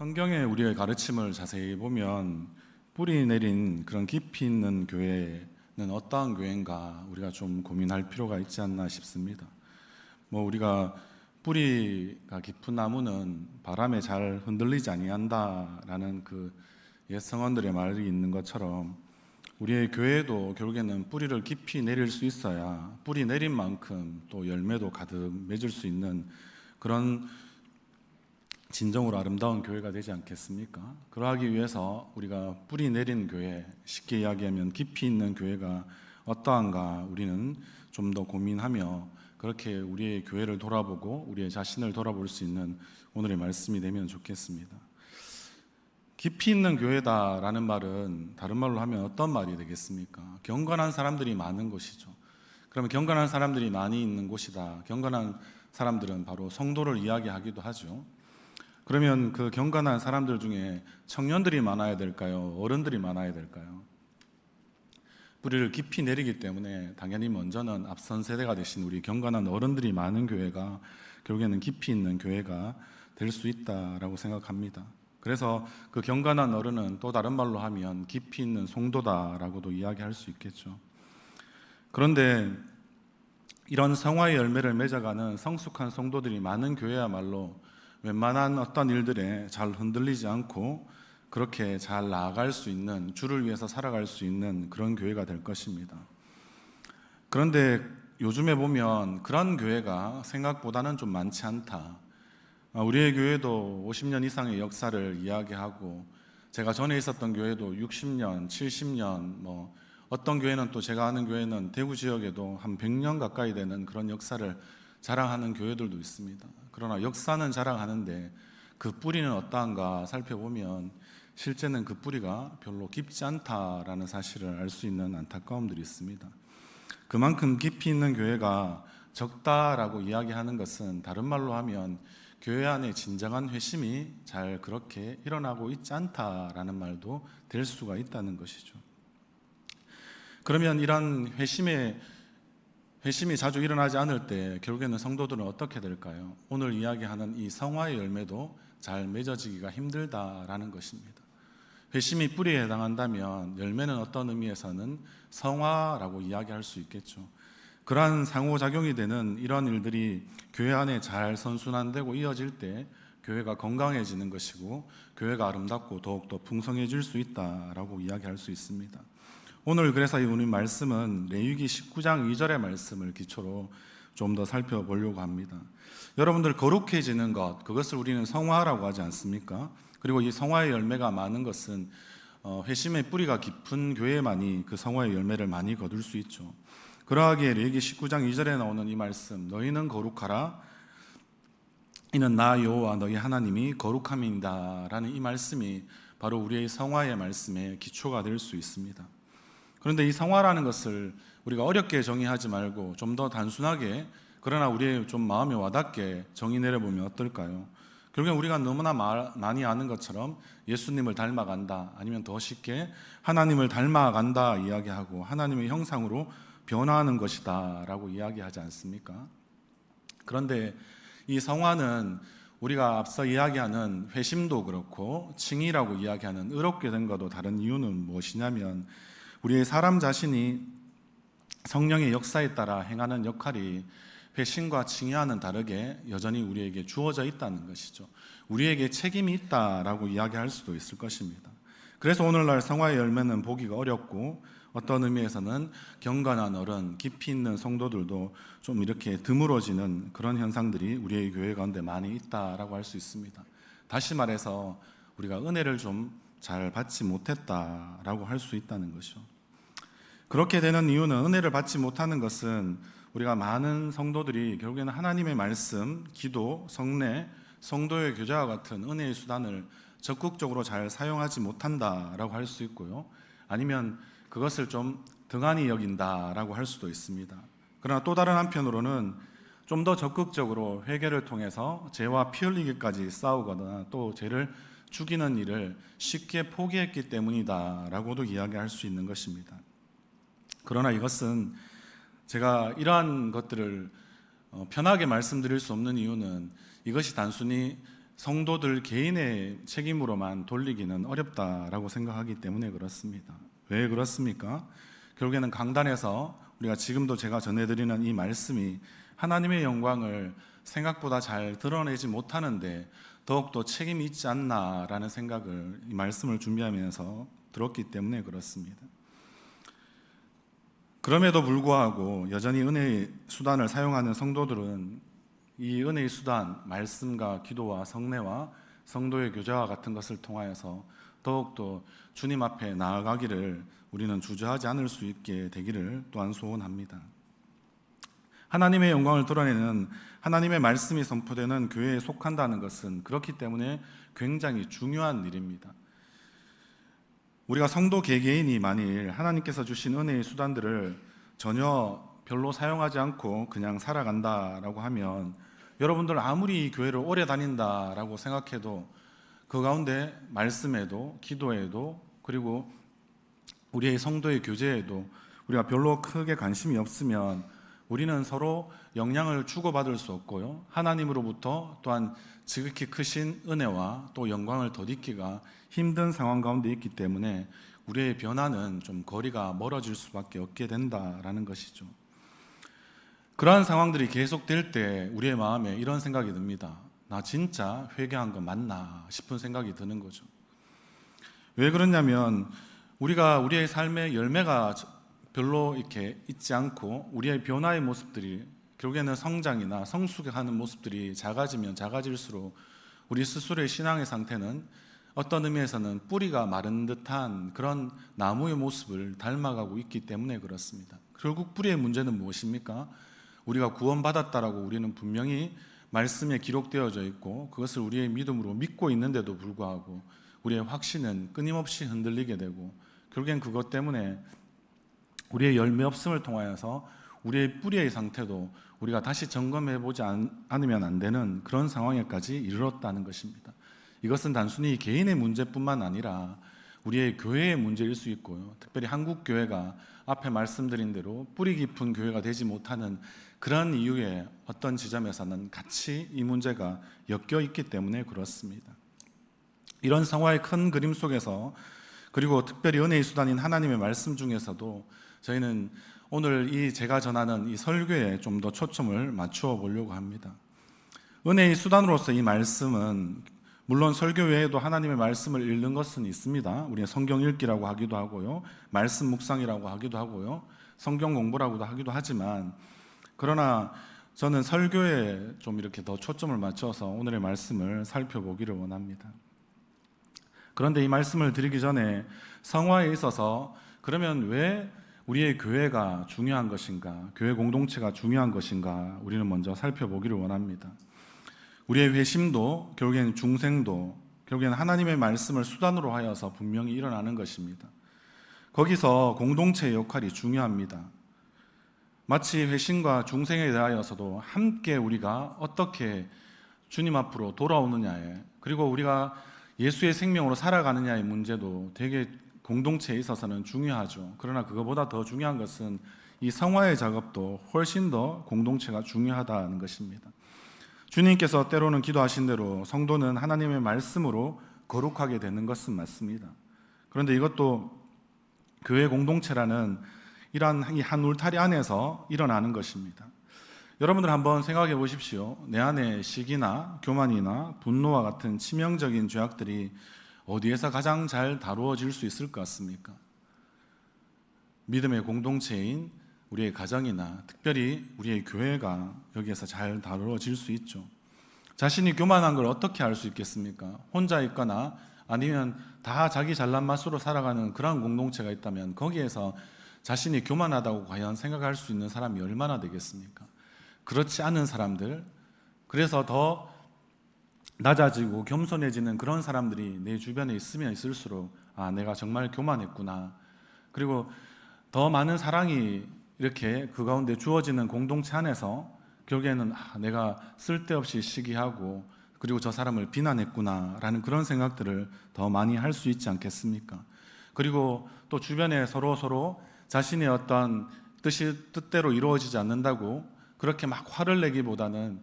성경의 우리의 가르침을 자세히 보면 뿌리 내린 그런 깊이 있는 교회는 어떠한 교회인가 우리가 좀 고민할 필요가 있지 않나 싶습니다. 우리가 뿌리가 깊은 나무는 바람에 잘 흔들리지 아니한다라는 그 옛 성언들의 말이 있는 것처럼 우리의 교회도 결국에는 뿌리를 깊이 내릴 수 있어야 뿌리 내린 만큼 또 열매도 가득 맺을 수 있는 그런 진정으로 아름다운 교회가 되지 않겠습니까? 그러하기 위해서 우리가 뿌리 내린 교회, 쉽게 이야기하면 깊이 있는 교회가 어떠한가 우리는 좀 더 고민하며 그렇게 우리의 교회를 돌아보고 우리의 자신을 돌아볼 수 있는 오늘의 말씀이 되면 좋겠습니다. 깊이 있는 교회다라는 말은 다른 말로 하면 어떤 말이 되겠습니까? 경건한 사람들이 많은 곳이죠. 그러면 경건한 사람들이 많이 있는 곳이다. 경건한 사람들은 바로 성도를 이야기하기도 하죠. 그러면 그 경건한 사람들 중에 청년들이 많아야 될까요? 어른들이 많아야 될까요? 뿌리를 깊이 내리기 때문에 당연히 먼저는 앞선 세대가 되신 우리 경건한 어른들이 많은 교회가 결국에는 깊이 있는 교회가 될 수 있다라고 생각합니다. 그래서 그 경건한 어른은 또 다른 말로 하면 깊이 있는 성도다라고도 이야기할 수 있겠죠. 그런데 이런 성화의 열매를 맺어가는 성숙한 성도들이 많은 교회야말로 웬만한 어떤 일들에 잘 흔들리지 않고 그렇게 잘 나아갈 수 있는, 주를 위해서 살아갈 수 있는 그런 교회가 될 것입니다. 그런데 요즘에 보면 그런 교회가 생각보다는 좀 많지 않다. 우리의 교회도 50년 이상의 역사를 이야기하고 제가 전에 있었던 교회도 60년, 70년, 어떤 교회는 또 제가 아는 교회는 대구 지역에도 한 100년 가까이 되는 그런 역사를 자랑하는 교회들도 있습니다. 그러나 역사는 자랑하는데 그 뿌리는 어떠한가 살펴보면 실제는 그 뿌리가 별로 깊지 않다라는 사실을 알 수 있는 안타까움들이 있습니다. 그만큼 깊이 있는 교회가 적다라고 이야기하는 것은 다른 말로 하면 교회 안에 진정한 회심이 잘 그렇게 일어나고 있지 않다라는 말도 될 수가 있다는 것이죠. 그러면 이런 회심이 자주 일어나지 않을 때 결국에는 성도들은 어떻게 될까요? 오늘 이야기하는 이 성화의 열매도 잘 맺어지기가 힘들다라는 것입니다. 회심이 뿌리에 해당한다면 열매는 어떤 의미에서는 성화라고 이야기할 수 있겠죠. 그러한 상호작용이 되는 이런 일들이 교회 안에 잘 선순환되고 이어질 때 교회가 건강해지는 것이고 교회가 아름답고 더욱더 풍성해질 수 있다라고 이야기할 수 있습니다. 오늘 그래서 이 오늘 말씀은 레위기 19장 2절의 말씀을 기초로 좀 더 살펴보려고 합니다. 여러분들 거룩해지는 것, 그것을 우리는 성화라고 하지 않습니까? 그리고 이 성화의 열매가 많은 것은 회심의 뿌리가 깊은 교회만이 그 성화의 열매를 많이 거둘 수 있죠. 그러하기에 레위기 19장 2절에 나오는 이 말씀, 너희는 거룩하라 이는 나 여호와 너희 하나님이 거룩함이다 라는 이 말씀이 바로 우리의 성화의 말씀의 기초가 될 수 있습니다. 그런데 이 성화라는 것을 우리가 어렵게 정의하지 말고 좀 더 단순하게 그러나 우리의 좀 마음에 와닿게 정의 내려보면 어떨까요? 결국엔 우리가 너무나 많이 아는 것처럼 예수님을 닮아간다, 아니면 더 쉽게 하나님을 닮아간다 이야기하고 하나님의 형상으로 변화하는 것이다 라고 이야기하지 않습니까? 그런데 이 성화는 우리가 앞서 이야기하는 회심도 그렇고 칭의라고 이야기하는 의롭게 된 것도 다른 이유는 무엇이냐면 우리의 사람 자신이 성령의 역사에 따라 행하는 역할이 회심과 칭의와는 다르게 여전히 우리에게 주어져 있다는 것이죠. 우리에게 책임이 있다라고 이야기할 수도 있을 것입니다. 그래서 오늘날 성화의 열매는 보기가 어렵고 어떤 의미에서는 경건한 어른, 깊이 있는 성도들도 좀 이렇게 드물어지는 그런 현상들이 우리의 교회 가운데 많이 있다라고 할 수 있습니다. 다시 말해서 우리가 은혜를 좀 잘 받지 못했다라고 할 수 있다는 것이죠. 그렇게 되는 이유는 은혜를 받지 못하는 것은 우리가 많은 성도들이 결국에는 하나님의 말씀, 기도, 성례, 성도의 교제와 같은 은혜의 수단을 적극적으로 잘 사용하지 못한다라고 할 수 있고요. 아니면 그것을 좀 등한히 여긴다라고 할 수도 있습니다. 그러나 또 다른 한편으로는 좀 더 적극적으로 회개를 통해서 죄와 피 흘리기까지 싸우거나 또 죄를 죽이는 일을 쉽게 포기했기 때문이다라고도 이야기할 수 있는 것입니다. 그러나 이것은 제가 이러한 것들을 편하게 말씀드릴 수 없는 이유는 이것이 단순히 성도들 개인의 책임으로만 돌리기는 어렵다라고 생각하기 때문에 그렇습니다. 왜 그렇습니까? 결국에는 강단에서 우리가 지금도 제가 전해드리는 이 말씀이 하나님의 영광을 생각보다 잘 드러내지 못하는데 더욱더 책임이 있지 않나라는 생각을 이 말씀을 준비하면서 들었기 때문에 그렇습니다. 그럼에도 불구하고 여전히 은혜의 수단을 사용하는 성도들은 이 은혜의 수단, 말씀과 기도와 성례와 성도의 교제와 같은 것을 통하여서 더욱더 주님 앞에 나아가기를 우리는 주저하지 않을 수 있게 되기를 또한 소원합니다. 하나님의 영광을 드러내는 하나님의 말씀이 선포되는 교회에 속한다는 것은 그렇기 때문에 굉장히 중요한 일입니다. 우리가 성도 개개인이 만일 하나님께서 주신 은혜의 수단들을 전혀 별로 사용하지 않고 그냥 살아간다라고 하면 여러분들 아무리 이 교회를 오래 다닌다라고 생각해도 그 가운데 말씀에도 기도에도 그리고 우리의 성도의 교제에도 우리가 별로 크게 관심이 없으면 우리는 서로 영향을 주고받을 수 없고요, 하나님으로부터 또한 지극히 크신 은혜와 또 영광을 덧입기가 힘든 상황 가운데 있기 때문에 우리의 변화는 좀 거리가 멀어질 수밖에 없게 된다라는 것이죠. 그러한 상황들이 계속될 때 우리의 마음에 이런 생각이 듭니다. 나 진짜 회개한 거 맞나 싶은 생각이 드는 거죠. 왜 그러냐면 우리가 우리의 삶의 열매가 별로 이렇게 있지 않고 우리의 변화의 모습들이 결국에는 성장이나 성숙하는 모습들이 작아지면 작아질수록 우리 스스로의 신앙의 상태는 어떤 의미에서는 뿌리가 마른 듯한 그런 나무의 모습을 닮아가고 있기 때문에 그렇습니다. 결국 뿌리의 문제는 무엇입니까? 우리가 구원받았다라고 우리는 분명히 말씀에 기록되어져 있고 그것을 우리의 믿음으로 믿고 있는데도 불구하고 우리의 확신은 끊임없이 흔들리게 되고 결국엔 그것 때문에 우리의 열매 없음을 통하여서 우리의 뿌리의 상태도 우리가 다시 점검해 보지 않으면 안 되는 그런 상황에까지 이르렀다는 것입니다. 이것은 단순히 개인의 문제뿐만 아니라 우리의 교회의 문제일 수 있고요, 특별히 한국 교회가 앞에 말씀드린 대로 뿌리 깊은 교회가 되지 못하는 그런 이유의 어떤 지점에서는 같이 이 문제가 엮여 있기 때문에 그렇습니다. 이런 상황의 큰 그림 속에서 그리고 특별히 은혜의 수단인 하나님의 말씀 중에서도 저희는 오늘 이 제가 전하는 이 설교에 좀 더 초점을 맞추어 보려고 합니다. 은혜의 수단으로서 이 말씀은 물론 설교 외에도 하나님의 말씀을 읽는 것은 있습니다. 우리가 성경 읽기라고 하기도 하고요, 말씀 묵상이라고 하기도 하고요, 성경 공부라고도 하기도 하지만 그러나 저는 설교에 좀 이렇게 더 초점을 맞춰서 오늘의 말씀을 살펴보기를 원합니다. 그런데 이 말씀을 드리기 전에 성화에 있어서 그러면 왜 우리의 교회가 중요한 것인가, 교회 공동체가 중요한 것인가 우리는 먼저 살펴보기를 원합니다. 우리의 회심도 결국에는 중생도 결국에는 하나님의 말씀을 수단으로 하여서 분명히 일어나는 것입니다. 거기서 공동체의 역할이 중요합니다. 마치 회심과 중생에 대하여서도 함께 우리가 어떻게 주님 앞으로 돌아오느냐에 그리고 우리가 예수의 생명으로 살아가느냐의 문제도 되게 공동체에 있어서는 중요하죠. 그러나 그것보다 더 중요한 것은 이 성화의 작업도 훨씬 더 공동체가 중요하다는 것입니다. 주님께서 때로는 기도하신 대로 성도는 하나님의 말씀으로 거룩하게 되는 것은 맞습니다. 그런데 이것도 교회 공동체라는 이러한 이 한 울타리 안에서 일어나는 것입니다. 여러분들 한번 생각해 보십시오. 내 안에 시기나 교만이나 분노와 같은 치명적인 죄악들이 어디에서 가장 잘 다루어질 수 있을 것 같습니까? 믿음의 공동체인 우리의 가정이나 특별히 우리의 교회가 여기에서 잘 다루어질 수 있죠. 자신이 교만한 걸 어떻게 알 수 있겠습니까? 혼자 있거나 아니면 다 자기 잘난 맛으로 살아가는 그런 공동체가 있다면 거기에서 자신이 교만하다고 과연 생각할 수 있는 사람이 얼마나 되겠습니까? 그렇지 않은 사람들, 그래서 더 낮아지고 겸손해지는 그런 사람들이 내 주변에 있으면 있을수록 내가 정말 교만했구나, 그리고 더 많은 사랑이 이렇게 그 가운데 주어지는 공동체 안에서 결국에는 내가 쓸데없이 시기하고 그리고 저 사람을 비난했구나 라는 그런 생각들을 더 많이 할 수 있지 않겠습니까? 그리고 또 주변에 서로 자신의 어떤 뜻대로 이루어지지 않는다고 그렇게 막 화를 내기보다는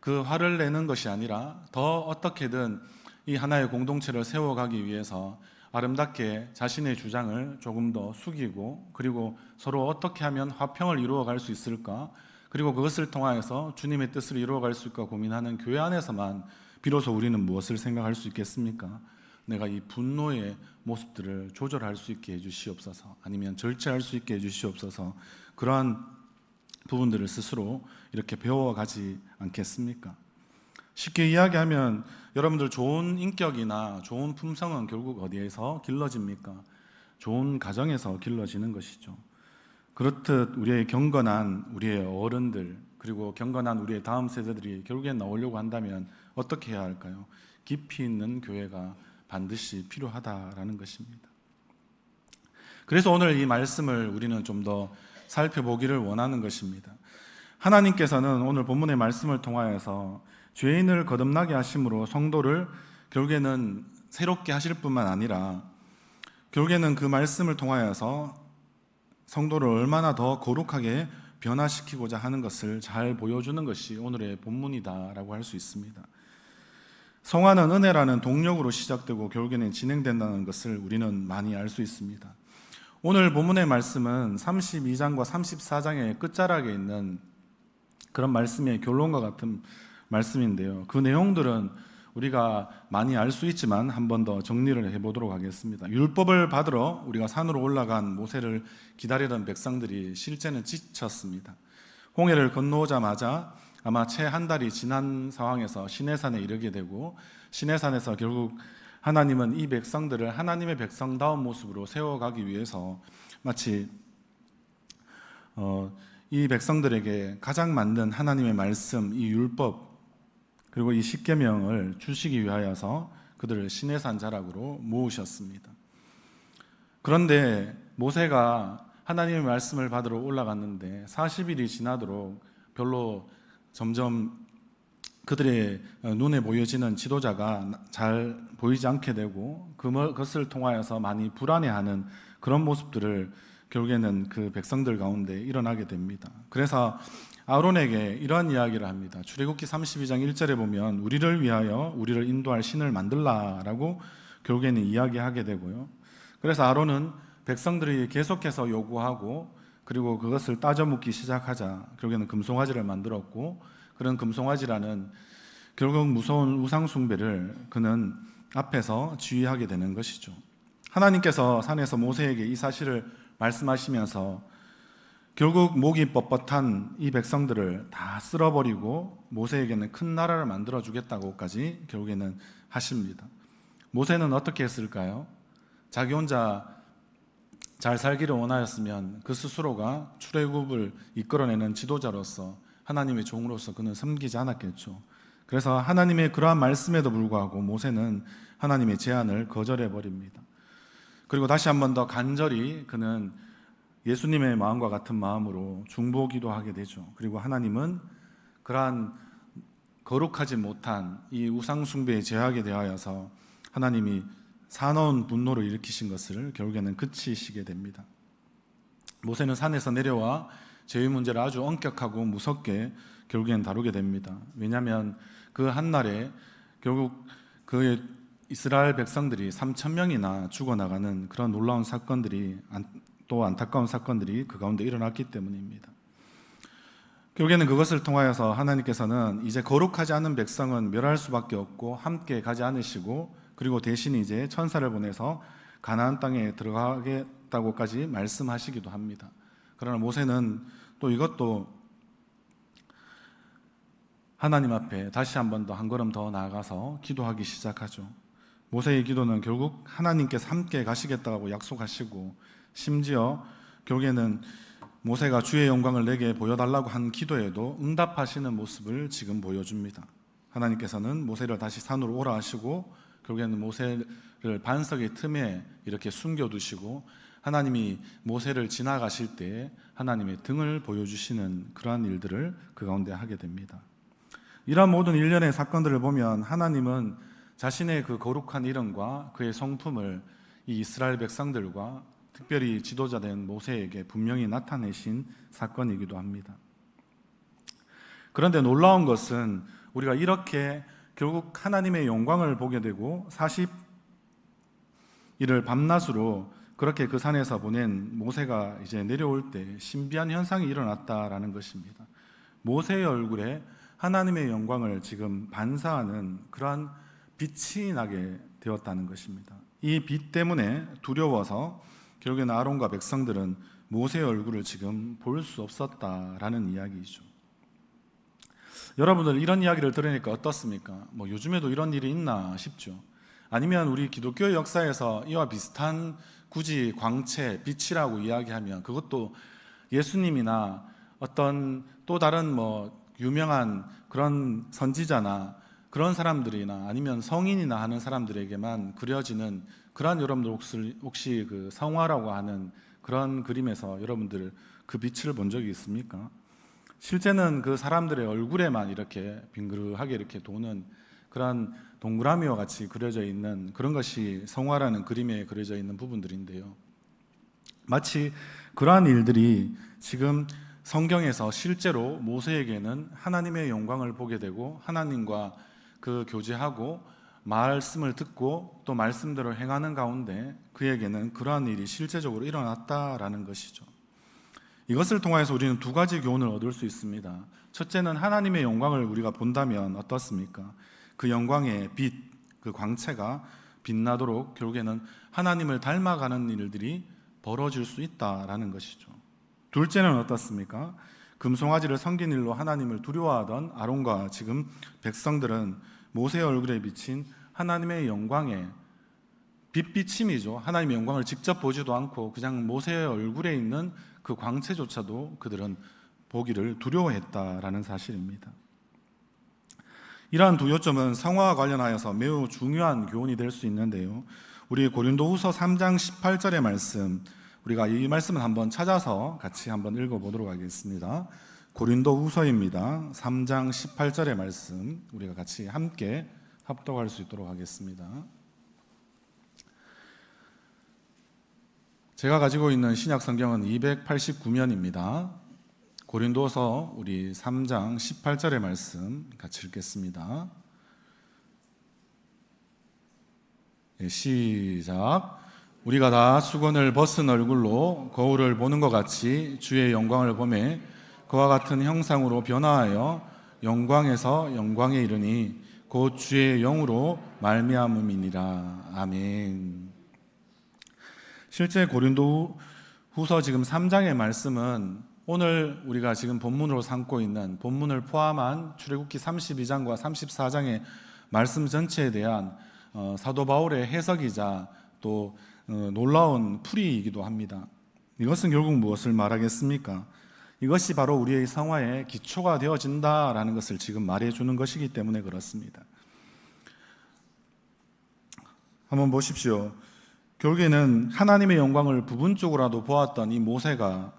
그 화를 내는 것이 아니라 더 어떻게든 이 하나의 공동체를 세워가기 위해서 아름답게 자신의 주장을 조금 더 숙이고, 그리고 서로 어떻게 하면 화평을 이루어갈 수 있을까, 그리고 그것을 통하여서 주님의 뜻을 이루어갈 수 있을까 고민하는 교회 안에서만 비로소 우리는 무엇을 생각할 수 있겠습니까? 내가 이 분노의 모습들을 조절할 수 있게 해주시옵소서, 아니면 절제할 수 있게 해주시옵소서, 그러한 부분들을 스스로 이렇게 배워가지 않겠습니까? 쉽게 이야기하면 여러분들 좋은 인격이나 좋은 품성은 결국 어디에서 길러집니까? 좋은 가정에서 길러지는 것이죠. 그렇듯 우리의 경건한 우리의 어른들, 그리고 경건한 우리의 다음 세대들이 결국엔 나오려고 한다면 어떻게 해야 할까요? 깊이 있는 교회가 반드시 필요하다라는 것입니다. 그래서 오늘 이 말씀을 우리는 좀 더 살펴보기를 원하는 것입니다. 하나님께서는 오늘 본문의 말씀을 통하여서 죄인을 거듭나게 하심으로 성도를 결국에는 새롭게 하실 뿐만 아니라 결국에는 그 말씀을 통하여서 성도를 얼마나 더 거룩하게 변화시키고자 하는 것을 잘 보여주는 것이 오늘의 본문이다라고 할 수 있습니다. 성화는 은혜라는 동력으로 시작되고 결국에는 진행된다는 것을 우리는 많이 알 수 있습니다. 오늘 본문의 말씀은 32장과 34장의 끝자락에 있는 그런 말씀의 결론과 같은 말씀인데요. 그 내용들은 우리가 많이 알 수 있지만 한 번 더 정리를 해보도록 하겠습니다. 율법을 받으러 우리가 산으로 올라간 모세를 기다리던 백성들이 실제는 지쳤습니다. 홍해를 건너오자마자 아마 채 한 달이 지난 상황에서 시내산에 이르게 되고, 시내산에서 결국 하나님은 이 백성들을 하나님의 백성다운 모습으로 세워가기 위해서 마치 이 백성들에게 가장 맞는 하나님의 말씀, 이 율법, 그리고 이 십계명을 주시기 위하여서 그들을 시내산 자락으로 모으셨습니다. 그런데 모세가 하나님의 말씀을 받으러 올라갔는데 40일이 지나도록 별로 점점 그들의 눈에 보여지는 지도자가 잘 보이지 않게 되고, 그것을 통하여서 많이 불안해하는 그런 모습들을 결국에는 그 백성들 가운데 일어나게 됩니다. 그래서 아론에게 이러한 이야기를 합니다. 출애굽기 32장 1절에 보면 우리를 위하여 우리를 인도할 신을 만들라라고 결국에는 이야기하게 되고요. 그래서 아론은 백성들이 계속해서 요구하고, 그리고 그것을 따져 묻기 시작하자 결국에는 금송아지를 만들었고, 그런 금송아지라는 결국 무서운 우상 숭배를 그는 앞에서 지휘하게 되는 것이죠. 하나님께서 산에서 모세에게 이 사실을 말씀하시면서 결국 목이 뻣뻣한 이 백성들을 다 쓸어버리고 모세에게는 큰 나라를 만들어 주겠다고까지 결국에는 하십니다. 모세는 어떻게 했을까요? 자기 혼자 잘 살기를 원하였으면 그 스스로가 출애굽을 이끌어내는 지도자로서 하나님의 종으로서 그는 섬기지 않았겠죠. 그래서 하나님의 그러한 말씀에도 불구하고 모세는 하나님의 제안을 거절해 버립니다. 그리고 다시 한 번 더 간절히 그는 예수님의 마음과 같은 마음으로 중보기도 하게 되죠. 그리고 하나님은 그러한 거룩하지 못한 이 우상 숭배에 제하게 대하여서 하나님이 사나운 분노를 일으키신 것을 결국에는 그치시게 됩니다. 모세는 산에서 내려와 죄의 문제를 아주 엄격하고 무섭게 결국에는 다루게 됩니다. 왜냐하면 그 한날에 결국 그 이스라엘 백성들이 3,000명이나 죽어나가는 그런 놀라운 사건들이, 또 안타까운 사건들이 그 가운데 일어났기 때문입니다. 결국에는 그것을 통하여서 하나님께서는 이제 거룩하지 않은 백성은 멸할 수밖에 없고 함께 가지 않으시고, 그리고 대신 이제 천사를 보내서 가나안 땅에 들어가겠다고까지 말씀하시기도 합니다. 그러나 모세는 또 이것도 하나님 앞에 다시 한 번 더 한 걸음 더 나아가서 기도하기 시작하죠. 모세의 기도는 결국 하나님께서 함께 가시겠다고 약속하시고, 심지어 결국에는 모세가 주의 영광을 내게 보여달라고 한 기도에도 응답하시는 모습을 지금 보여줍니다. 하나님께서는 모세를 다시 산으로 오라 하시고, 결국에는 모세를 반석의 틈에 이렇게 숨겨두시고, 하나님이 모세를 지나가실 때 하나님의 등을 보여주시는 그러한 일들을 그 가운데 하게 됩니다. 이러한 모든 일련의 사건들을 보면 하나님은 자신의 그 거룩한 이름과 그의 성품을 이 이스라엘 백성들과 특별히 지도자된 모세에게 분명히 나타내신 사건이기도 합니다. 그런데 놀라운 것은 우리가 이렇게 결국 하나님의 영광을 보게 되고 40일을 밤낮으로 그렇게 그 산에서 보낸 모세가 이제 내려올 때 신비한 현상이 일어났다라는 것입니다. 모세의 얼굴에 하나님의 영광을 지금 반사하는 그러한 빛이 나게 되었다는 것입니다. 이 빛 때문에 두려워서 결국에는 아론과 백성들은 모세의 얼굴을 지금 볼 수 없었다라는 이야기이죠. 여러분들 이런 이야기를 들으니까 어떻습니까? 요즘에도 이런 일이 있나 싶죠. 아니면 우리 기독교 역사에서 이와 비슷한 굳이 광채, 빛이라고 이야기하면 그것도 예수님이나 어떤 또 다른 유명한 그런 선지자나 그런 사람들이나 아니면 성인이나 하는 사람들에게만 그려지는 그런, 여러분들 혹시 그 성화라고 하는 그런 그림에서 여러분들 그 빛을 본 적이 있습니까? 실제는 그 사람들의 얼굴에만 이렇게 빙그르하게 이렇게 도는 그런 동그라미와 같이 그려져 있는 그런 것이 성화라는 그림에 그려져 있는 부분들인데요. 마치 그러한 일들이 지금 성경에서 실제로 모세에게는 하나님의 영광을 보게 되고 하나님과 그 교제하고 말씀을 듣고 또 말씀대로 행하는 가운데 그에게는 그러한 일이 실제적으로 일어났다라는 것이죠. 이것을 통해서 우리는 두 가지 교훈을 얻을 수 있습니다. 첫째는 하나님의 영광을 우리가 본다면 어떻습니까? 그 영광의 빛, 그 광채가 빛나도록 결국에는 하나님을 닮아가는 일들이 벌어질 수 있다라는 것이죠. 둘째는 어떻습니까? 금송아지를 섬긴 일로 하나님을 두려워하던 아론과 지금 백성들은 모세의 얼굴에 비친 하나님의 영광의 빛비침이죠. 하나님의 영광을 직접 보지도 않고 그냥 모세의 얼굴에 있는 그 광채조차도 그들은 보기를 두려워했다라는 사실입니다. 이러한 두 요점은 성화와 관련하여서 매우 중요한 교훈이 될 수 있는데요. 우리 고린도후서 3장 18절의 말씀, 우리가 이 말씀을 한번 찾아서 같이 한번 읽어보도록 하겠습니다. 고린도후서입니다. 3장 18절의 말씀 우리가 같이 함께 합독할 수 있도록 하겠습니다. 제가 가지고 있는 신약 성경은 289면입니다. 고린도서 우리 3장 18절의 말씀 같이 읽겠습니다. 시작. 우리가 다 수건을 벗은 얼굴로 거울을 보는 것 같이 주의 영광을 보매 그와 같은 형상으로 변화하여 영광에서 영광에 이르니 곧 주의 영으로 말미암음이니라. 아멘. 실제 고린도후서 지금 3장의 말씀은 오늘 우리가 지금 본문으로 삼고 있는 본문을 포함한 출애굽기 32장과 34장의 말씀 전체에 대한 사도 바울의 해석이자 또 놀라운 풀이이기도 합니다. 이것은 결국 무엇을 말하겠습니까? 이것이 바로 우리의 성화의 기초가 되어진다라는 것을 지금 말해주는 것이기 때문에 그렇습니다. 한번 보십시오. 결국에는 하나님의 영광을 부분적으로라도 보았던 이 모세가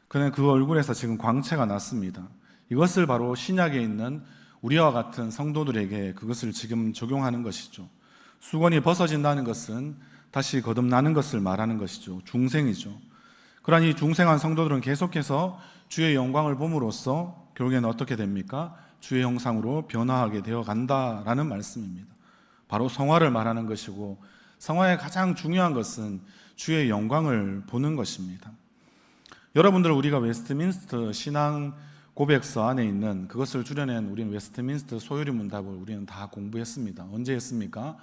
그는 그 얼굴에서 지금 광채가 났습니다. 이것을 바로 신약에 있는 우리와 같은 성도들에게 그것을 지금 적용하는 것이죠. 수건이 벗어진다는 것은 다시 거듭나는 것을 말하는 것이죠. 중생이죠. 그러한 이 중생한 성도들은 계속해서 주의 영광을 봄으로써 결국에는 어떻게 됩니까? 주의 형상으로 변화하게 되어 간다라는 말씀입니다. 바로 성화를 말하는 것이고 성화의 가장 중요한 것은 주의 영광을 보는 것입니다. 여러분들, 우리가 웨스트민스터 신앙 고백서 안에 있는 그것을 줄여낸 우리는 웨스트민스터 소요리 문답을 우리는 다 공부했습니다. 언제 했습니까?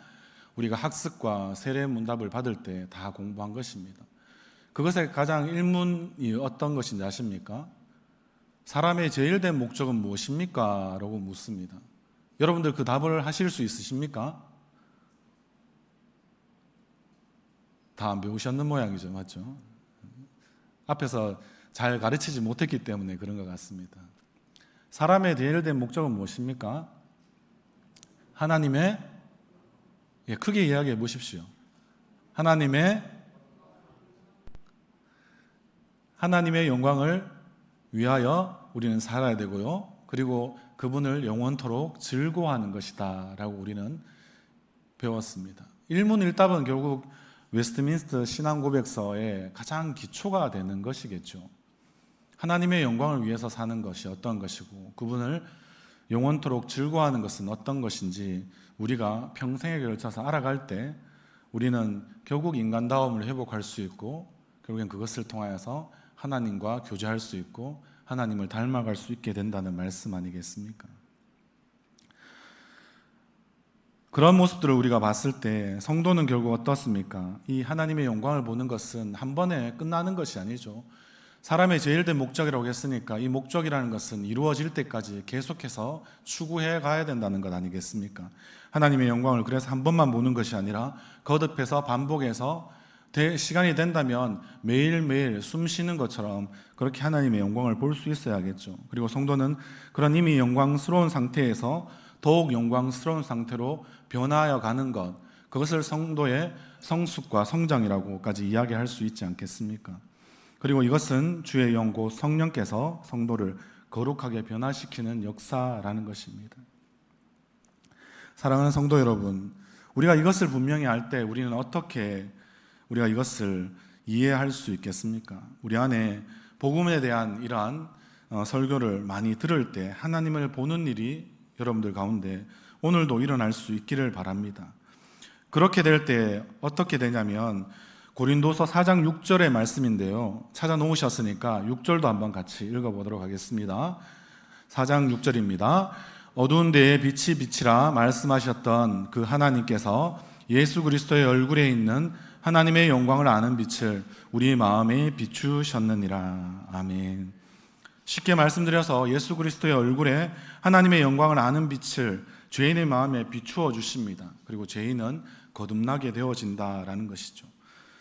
우리가 학습과 세례 문답을 받을 때 다 공부한 것입니다. 그것의 가장 일문이 어떤 것인지 아십니까? 사람의 제일 된 목적은 무엇입니까? 라고 묻습니다. 여러분들 그 답을 하실 수 있으십니까? 다 안 배우셨는 모양이죠. 맞죠? 앞에서 잘 가르치지 못했기 때문에 그런 것 같습니다. 사람의 제일 된 목적은 무엇입니까? 하나님의, 크게 이야기해 보십시오. 하나님의 영광을 위하여 우리는 살아야 되고요. 그리고 그분을 영원토록 즐거워하는 것이다 라고 우리는 배웠습니다. 일문일답은 결국 웨스트민스터 신앙고백서의 가장 기초가 되는 것이겠죠. 하나님의 영광을 위해서 사는 것이 어떤 것이고 그분을 영원토록 즐거워하는 것은 어떤 것인지 우리가 평생에 걸쳐서 알아갈 때 우리는 결국 인간다움을 회복할 수 있고 결국엔 그것을 통하여서 하나님과 교제할 수 있고 하나님을 닮아갈 수 있게 된다는 말씀 아니겠습니까? 그런 모습들을 우리가 봤을 때 성도는 결국 어떻습니까? 이 하나님의 영광을 보는 것은 한 번에 끝나는 것이 아니죠. 사람의 제일된 목적이라고 했으니까 이 목적이라는 것은 이루어질 때까지 계속해서 추구해 가야 된다는 것 아니겠습니까? 하나님의 영광을 그래서 한 번만 보는 것이 아니라 거듭해서 반복해서 시간이 된다면 매일매일 숨 쉬는 것처럼 그렇게 하나님의 영광을 볼 수 있어야겠죠. 그리고 성도는 그런 이미 영광스러운 상태에서 더욱 영광스러운 상태로 변화하여 가는 것, 그것을 성도의 성숙과 성장이라고까지 이야기할 수 있지 않겠습니까? 그리고 이것은 주의 영 곧 성령께서 성도를 거룩하게 변화시키는 역사라는 것입니다. 사랑하는 성도 여러분, 우리가 이것을 분명히 알 때 우리는 어떻게 우리가 이것을 이해할 수 있겠습니까? 우리 안에 복음에 대한 이러한 설교를 많이 들을 때 하나님을 보는 일이 여러분들 가운데 오늘도 일어날 수 있기를 바랍니다. 그렇게 될 때 어떻게 되냐면 고린도서 4장 6절의 말씀인데요. 찾아놓으셨으니까 6절도 한번 같이 읽어보도록 하겠습니다. 4장 6절입니다. 어두운 데에 빛이 비치라 말씀하셨던 그 하나님께서 예수 그리스도의 얼굴에 있는 하나님의 영광을 아는 빛을 우리 마음에 비추셨느니라. 아멘. 쉽게 말씀드려서 예수 그리스도의 얼굴에 하나님의 영광을 아는 빛을 죄인의 마음에 비추어 주십니다. 그리고 죄인은 거듭나게 되어진다라는 것이죠.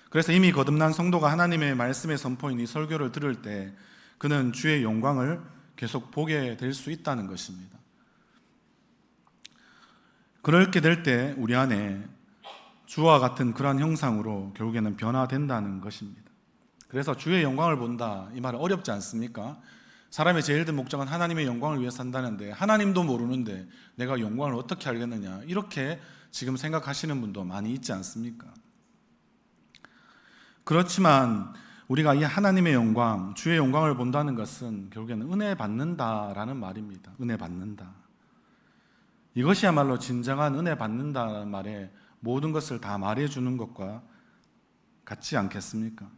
그래서 이미 거듭난 성도가 하나님의 말씀의 선포인 이 설교를 들을 때 그는 주의 영광을 계속 보게 될 수 있다는 것입니다. 그렇게 될 때 우리 안에 주와 같은 그러한 형상으로 결국에는 변화된다는 것입니다. 그래서 주의 영광을 본다, 이 말은 어렵지 않습니까? 사람의 제일 큰 목적은 하나님의 영광을 위해서 산다는데 하나님도 모르는데 내가 영광을 어떻게 알겠느냐, 이렇게 지금 생각하시는 분도 많이 있지 않습니까? 그렇지만 우리가 이 하나님의 영광, 주의 영광을 본다는 것은 결국에는 은혜 받는다라는 말입니다. 은혜 받는다. 이것이야말로 진정한 은혜 받는다는 말에 모든 것을 다 말해주는 것과 같지 않겠습니까?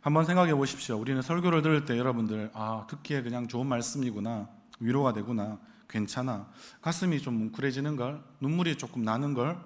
한번 생각해 보십시오. 우리는 설교를 들을 때 여러분들 듣기에 그냥 좋은 말씀이구나, 위로가 되구나, 괜찮아, 가슴이 좀 뭉클해지는 걸, 눈물이 조금 나는 걸,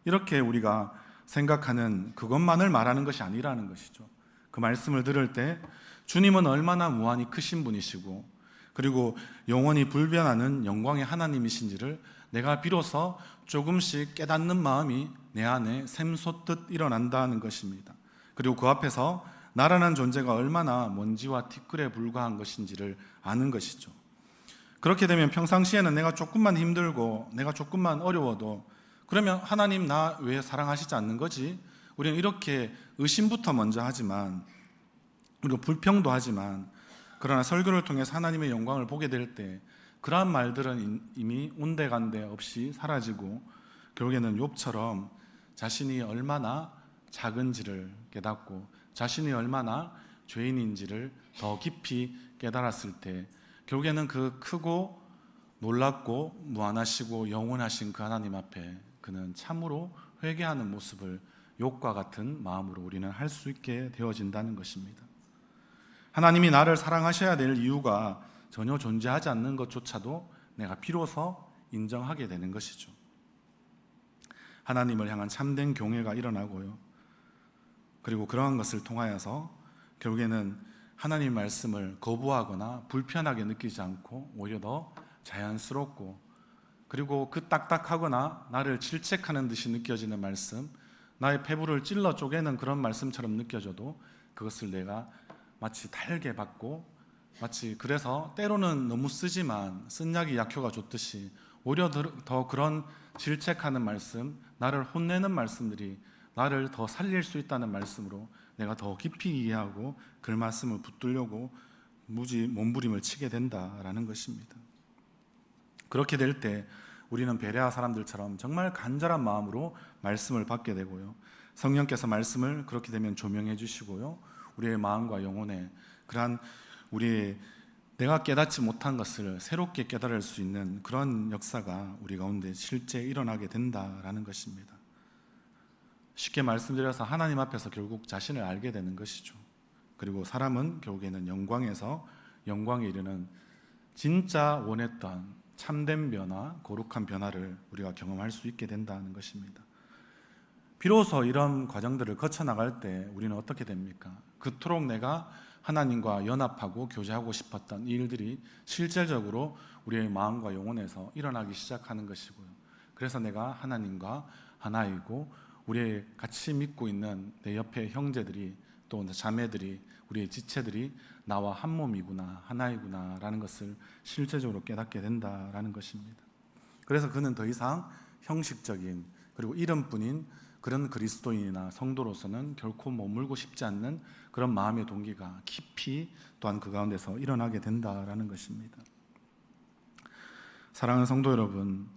이렇게 우리가 생각하는 그것만을 말하는 것이 아니라는 것이죠. 그 말씀을 들을 때 주님은 얼마나 무한히 크신 분이시고 그리고 영원히 불변하는 영광의 하나님이신지를 내가 비로소 조금씩 깨닫는 마음이 내 안에 샘솟듯 일어난다는 것입니다. 그리고 그 앞에서 나라는 존재가 얼마나 먼지와 티끌에 불과한 것인지를 아는 것이죠. 그렇게 되면 평상시에는 내가 조금만 힘들고 내가 조금만 어려워도 그러면 하나님 나 왜 사랑하시지 않는 거지? 우리는 이렇게 의심부터 먼저 하지만, 그리고 불평도 하지만, 그러나 설교를 통해서 하나님의 영광을 보게 될 때 그러한 말들은 이미 온데간데 없이 사라지고 결국에는 욥처럼 자신이 얼마나 작은지를 깨닫고 자신이 얼마나 죄인인지를 더 깊이 깨달았을 때 결국에는 그 크고 놀랍고 무한하시고 영원하신 그 하나님 앞에 그는 참으로 회개하는 모습을 욥과 같은 마음으로 우리는 할 수 있게 되어진다는 것입니다. 하나님이 나를 사랑하셔야 될 이유가 전혀 존재하지 않는 것조차도 내가 비로소 인정하게 되는 것이죠. 하나님을 향한 참된 경외가 일어나고요. 그리고 그러한 것을 통하여서 결국에는 하나님 말씀을 거부하거나 불편하게 느끼지 않고 오히려 더 자연스럽고, 그리고 그 딱딱하거나 나를 질책하는 듯이 느껴지는 말씀, 나의 폐부를 찔러 쪼개는 그런 말씀처럼 느껴져도 그것을 내가 마치 달게 받고, 마치 그래서 때로는 너무 쓰지만 쓴 약이 약효가 좋듯이 오히려 더 그런 질책하는 말씀, 나를 혼내는 말씀들이 나를 더 살릴 수 있다는 말씀으로 내가 더 깊이 이해하고 그 말씀을 붙들려고 무지 몸부림을 치게 된다라는 것입니다. 그렇게 될 때 우리는 베레아 사람들처럼 정말 간절한 마음으로 말씀을 받게 되고요, 성령께서 말씀을 그렇게 되면 조명해 주시고요, 우리의 마음과 영혼에 그러한 내가 깨닫지 못한 것을 새롭게 깨달을 수 있는 그런 역사가 우리 가운데 실제 일어나게 된다라는 것입니다. 쉽게 말씀드려서 하나님 앞에서 결국 자신을 알게 되는 것이죠. 그리고 사람은 결국에는 영광에서 영광에 이르는 진짜 원했던 참된 변화, 거룩한 변화를 우리가 경험할 수 있게 된다는 것입니다. 비로소 이런 과정들을 거쳐나갈 때 우리는 어떻게 됩니까? 그토록 내가 하나님과 연합하고 교제하고 싶었던 이 일들이 실질적으로 우리의 마음과 영혼에서 일어나기 시작하는 것이고요. 그래서 내가 하나님과 하나이고 우리의 같이 믿고 있는 내 옆에 형제들이 또 자매들이 우리의 지체들이 나와 한 몸이구나, 하나이구나 라는 것을 실제적으로 깨닫게 된다라는 것입니다. 그래서 그는 더 이상 형식적인 그리고 이름뿐인 그런 그리스도인이나 성도로서는 결코 머물고 싶지 않는 그런 마음의 동기가 깊이 또한 그 가운데서 일어나게 된다라는 것입니다. 사랑하는 성도 여러분,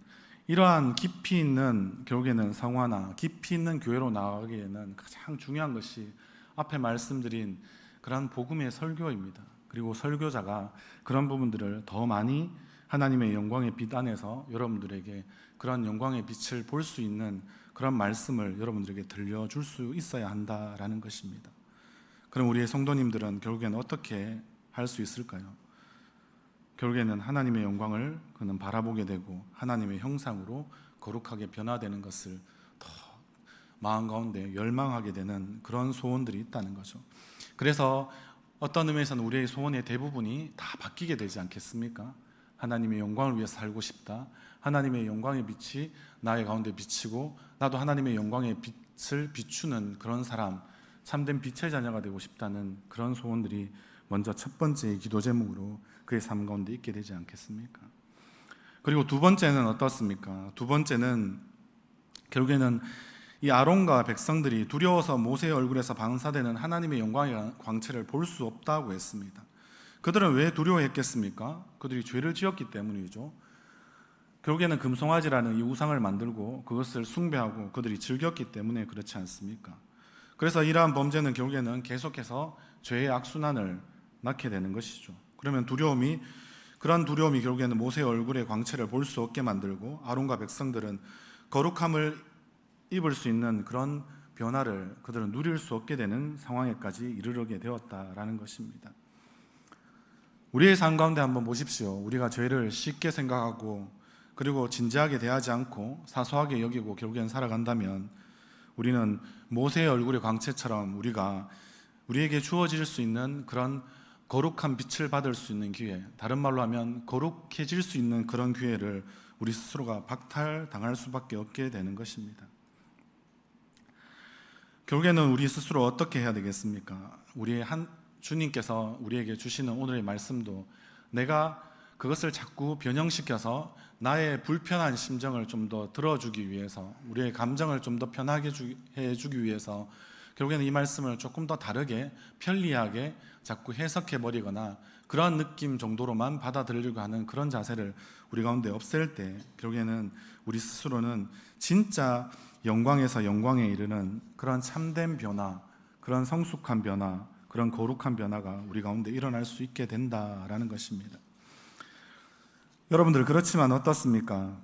이러한 깊이 있는 결국에는 성화나 깊이 있는 교회로 나아가기에는 가장 중요한 것이 앞에 말씀드린 그런 복음의 설교입니다. 그리고 설교자가 그런 부분들을 더 많이 하나님의 영광의 빛 안에서 여러분들에게 그런 영광의 빛을 볼 수 있는 그런 말씀을 여러분들에게 들려줄 수 있어야 한다라는 것입니다. 그럼 우리의 성도님들은 결국에는 어떻게 할 수 있을까요? 결국에는 하나님의 영광을 그는 바라보게 되고 하나님의 형상으로 거룩하게 변화되는 것을 더 마음 가운데 열망하게 되는 그런 소원들이 있다는 거죠. 그래서 어떤 의미에서는 우리의 소원의 대부분이 다 바뀌게 되지 않겠습니까? 하나님의 영광을 위해서 살고 싶다. 하나님의 영광의 빛이 나의 가운데 비치고 나도 하나님의 영광의 빛을 비추는 그런 사람, 참된 빛의 자녀가 되고 싶다는 그런 소원들이 먼저 첫 번째 기도 제목으로 그의 삶 가운데 있게 되지 않겠습니까? 그리고 두 번째는 어떻습니까? 두 번째는 결국에는 이 아론과 백성들이 두려워서 모세의 얼굴에서 방사되는 하나님의 영광의 광채를 볼 수 없다고 했습니다. 그들은 왜 두려워했겠습니까? 그들이 죄를 지었기 때문이죠. 결국에는 금송아지라는 이 우상을 만들고 그것을 숭배하고 그들이 즐겼기 때문에 그렇지 않습니까? 그래서 이러한 범죄는 결국에는 계속해서 죄의 악순환을 낳게 되는 것이죠. 그러면 그런 두려움이 결국에는 모세의 얼굴의 광채를 볼 수 없게 만들고 아론과 백성들은 거룩함을 입을 수 있는 그런 변화를 그들은 누릴 수 없게 되는 상황에까지 이르게 되었다라는 것입니다. 우리의 삶 가운데 한번 보십시오. 우리가 죄를 쉽게 생각하고 그리고 진지하게 대하지 않고 사소하게 여기고 결국엔 살아간다면 우리는 모세의 얼굴의 광채처럼 우리에게 주어질 수 있는 그런 거룩한 빛을 받을 수 있는 기회, 다른 말로 하면 거룩해질 수 있는 그런 기회를 우리 스스로가 박탈당할 수밖에 없게 되는 것입니다. 결국에는 우리 스스로 어떻게 해야 되겠습니까? 주님께서 우리에게 주시는 오늘의 말씀도 내가 그것을 자꾸 변형시켜서 나의 불편한 심정을 좀 더 들어주기 위해서 우리의 감정을 좀 더 편하게 해주기 위해서 결국에는 이 말씀을 조금 더 다르게 편리하게 자꾸 해석해버리거나 그런 느낌 정도로만 받아들이려고 하는 그런 자세를 우리 가운데 없앨 때 결국에는 우리 스스로는 진짜 영광에서 영광에 이르는 그런 참된 변화, 그런 성숙한 변화, 그런 거룩한 변화가 우리 가운데 일어날 수 있게 된다라는 것입니다. 여러분들 그렇지만 어떻습니까?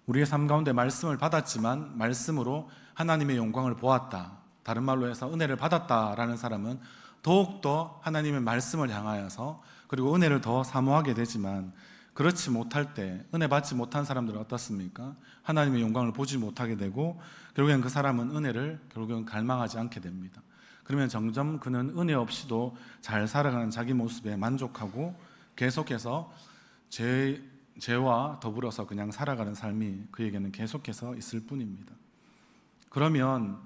우리의 삶 가운데 말씀을 받았지만 말씀으로 하나님의 영광을 보았다, 다른 말로 해서 은혜를 받았다라는 사람은 더욱더 하나님의 말씀을 향하여서 그리고 은혜를 더 사모하게 되지만 그렇지 못할 때 은혜 받지 못한 사람들은 어떻습니까? 하나님의 영광을 보지 못하게 되고 결국엔 그 사람은 은혜를 결국엔 갈망하지 않게 됩니다. 그러면 점점 그는 은혜 없이도 잘 살아가는 자기 모습에 만족하고 계속해서 죄와 더불어서 그냥 살아가는 삶이 그에게는 계속해서 있을 뿐입니다. 그러면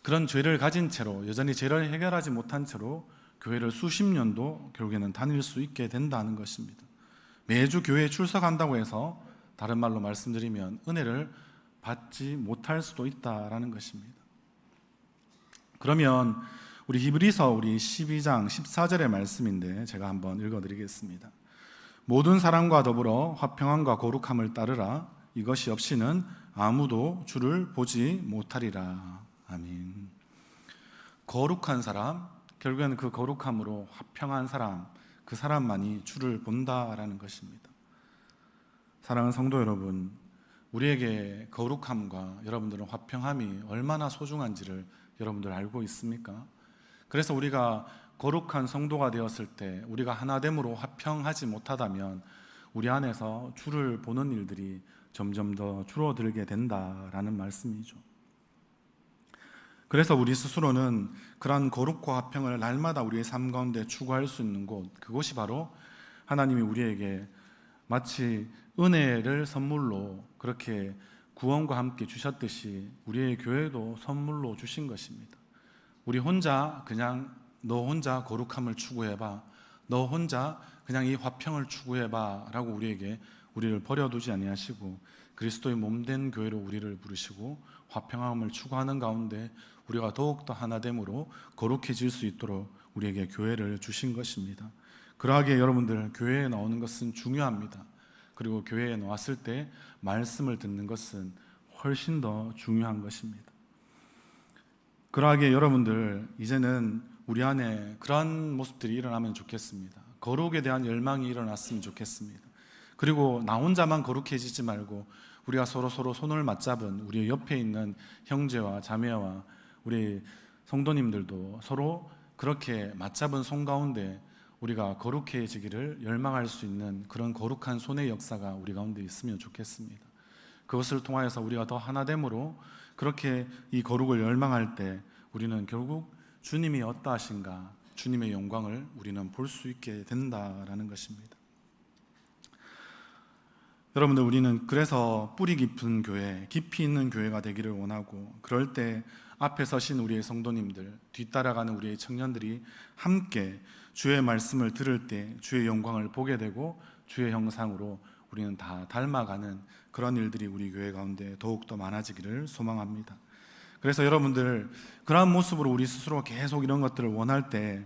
그런 죄를 가진 채로 여전히 죄를 해결하지 못한 채로 교회를 수십 년도 결국에는 다닐 수 있게 된다는 것입니다. 매주 교회에 출석한다고 해서 다른 말로 말씀드리면 은혜를 받지 못할 수도 있다라는 것입니다. 그러면 우리 히브리서 12장 14절의 말씀인데 제가 한번 읽어드리겠습니다. 모든 사랑과 더불어 화평함과 거룩함을 따르라. 이것이 없이는 아무도 주를 보지 못하리라. 아멘. 거룩한 사람, 결국에는 그 거룩함으로 화평한 사람, 그 사람만이 주를 본다라는 것입니다. 사랑하는 성도 여러분, 우리에게 거룩함과 여러분들은 화평함이 얼마나 소중한지를 여러분들 알고 있습니까? 그래서 우리가 거룩한 성도가 되었을 때 우리가 하나됨으로 화평하지 못하다면 우리 안에서 주를 보는 일들이 점점 더 줄어들게 된다라는 말씀이죠. 그래서 우리 스스로는 그러한 거룩과 화평을 날마다 우리의 삶 가운데 추구할 수 있는 곳, 그것이 바로 하나님이 우리에게 마치 은혜를 선물로 그렇게 구원과 함께 주셨듯이 우리의 교회도 선물로 주신 것입니다. 우리 혼자 그냥 너 혼자 거룩함을 추구해봐, 너 혼자 그냥 이 화평을 추구해봐 라고 우리를 버려두지 아니하시고 그리스도의 몸된 교회로 우리를 부르시고 화평함을 추구하는 가운데 우리가 더욱더 하나됨으로 거룩해질 수 있도록 우리에게 교회를 주신 것입니다. 그러하기에 여러분들 교회에 나오는 것은 중요합니다. 그리고 교회에 나왔을 때 말씀을 듣는 것은 훨씬 더 중요한 것입니다. 그러하기에 여러분들 이제는 우리 안에 그러한 모습들이 일어나면 좋겠습니다. 거룩에 대한 열망이 일어났으면 좋겠습니다. 그리고 나 혼자만 거룩해지지 말고 우리가 서로 손을 맞잡은 우리 옆에 있는 형제와 자매와 우리 성도님들도 서로 그렇게 맞잡은 손 가운데 우리가 거룩해지기를 열망할 수 있는 그런 거룩한 손의 역사가 우리 가운데 있으면 좋겠습니다. 그것을 통하여서 우리가 더 하나됨으로 그렇게 이 거룩을 열망할 때 우리는 결국 주님이 어떠하신가, 주님의 영광을 우리는 볼 수 있게 된다라는 것입니다. 여러분들, 우리는 그래서 뿌리 깊은 교회, 깊이 있는 교회가 되기를 원하고, 그럴 때 앞에 서신 우리의 성도님들, 뒤따라가는 우리의 청년들이 함께 주의 말씀을 들을 때 주의 영광을 보게 되고 주의 형상으로 우리는 다 닮아가는 그런 일들이 우리 교회 가운데 더욱더 많아지기를 소망합니다. 그래서 여러분들, 그러한 모습으로 우리 스스로 계속 이런 것들을 원할 때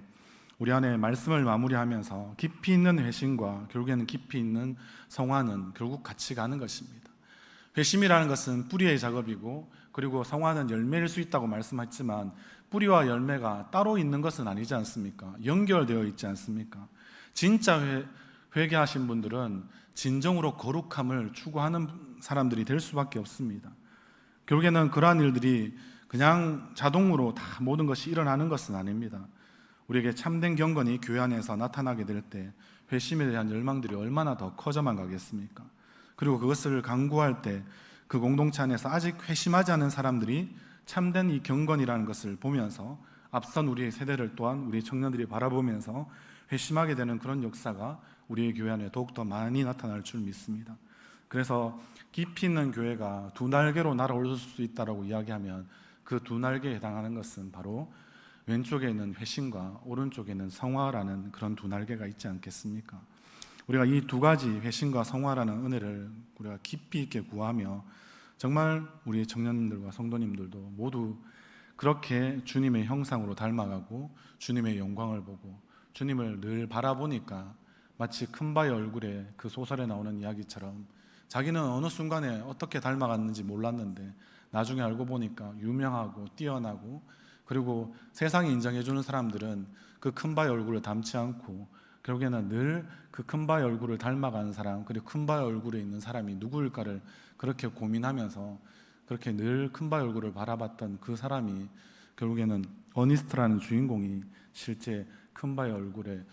우리 안에 말씀을 마무리하면서 깊이 있는 회심과 결국에는 깊이 있는 성화는 결국 같이 가는 것입니다. 회심이라는 것은 뿌리의 작업이고, 그리고 성화는 열매일 수 있다고 말씀했지만 뿌리와 열매가 따로 있는 것은 아니지 않습니까? 연결되어 있지 않습니까? 진짜 회개하신 분들은 진정으로 거룩함을 추구하는 사람들이 될 수밖에 없습니다. 결국에는 그러한 일들이 그냥 자동으로 다 모든 것이 일어나는 것은 아닙니다. 우리에게 참된 경건이 교회 안에서 나타나게 될 때 회심에 대한 열망들이 얼마나 더 커져만 가겠습니까? 그리고 그것을 강구할 때 그 공동체 안에서 아직 회심하지 않은 사람들이 참된 이 경건이라는 것을 보면서 앞선 우리의 세대를 또한 우리 청년들이 바라보면서 회심하게 되는 그런 역사가 우리의 교회 안에 더욱더 많이 나타날 줄 믿습니다. 그래서 깊이 있는 교회가 두 날개로 날아올 수 있다고 이야기하면 그 두 날개에 해당하는 것은 바로 왼쪽에 있는 회심과 오른쪽에 있는 성화라는 그런 두 날개가 있지 않겠습니까? 우리가 이 두 가지 회심과 성화라는 은혜를 우리가 깊이 있게 구하며 정말 우리 청년들과 성도님들도 모두 그렇게 주님의 형상으로 닮아가고 주님의 영광을 보고 주님을 늘 바라보니까 마치 큰바의 얼굴에 그 소설에 나오는 이야기처럼 자기는 어느 순간에 어떻게 닮아갔는지 몰랐는데 나중에 알고 보니까 유명하고 뛰어나고, 그리고 세상이 인정해주는 사람들은 그 큰바의 얼굴을 닮지 않고 결국에는 늘 그 큰바의 얼굴을 닮아가는 사람, 그리고 큰바의 얼굴에 있는 사람이 누구일까를 그렇게 고민하면서 그렇게 늘 큰바의 얼굴을 바라봤던 그 사람이 결국에는 어니스트라는 주인공이 실제 큰바의 얼굴의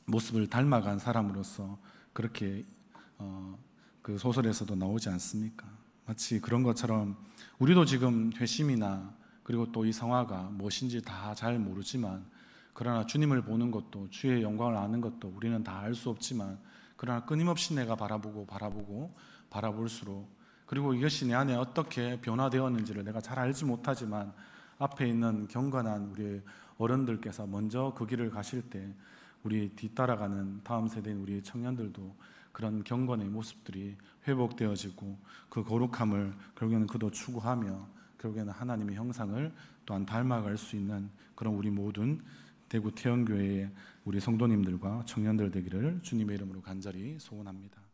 모습을 닮아간 사람으로서 그렇게 그 소설에서도 나오지 않습니까? 마치 그런 것처럼 우리도 지금 회심이나 그리고 또 이 성화가 무엇인지 다 잘 모르지만, 그러나 주님을 보는 것도 주의 영광을 아는 것도 우리는 다 알 수 없지만, 그러나 끊임없이 내가 바라볼수록, 그리고 이것이 내 안에 어떻게 변화되었는지를 내가 잘 알지 못하지만 앞에 있는 경건한 우리 어른들께서 먼저 그 길을 가실 때 우리 뒤따라가는 다음 세대인 우리 청년들도 그런 경건의 모습들이 회복되어지고 그 거룩함을 결국에는 그도 추구하며 결국에는 하나님의 형상을 또한 닮아갈 수 있는 그런 우리 모든 대구 태연교회의 우리 성도님들과 청년들 되기를 주님의 이름으로 간절히 소원합니다.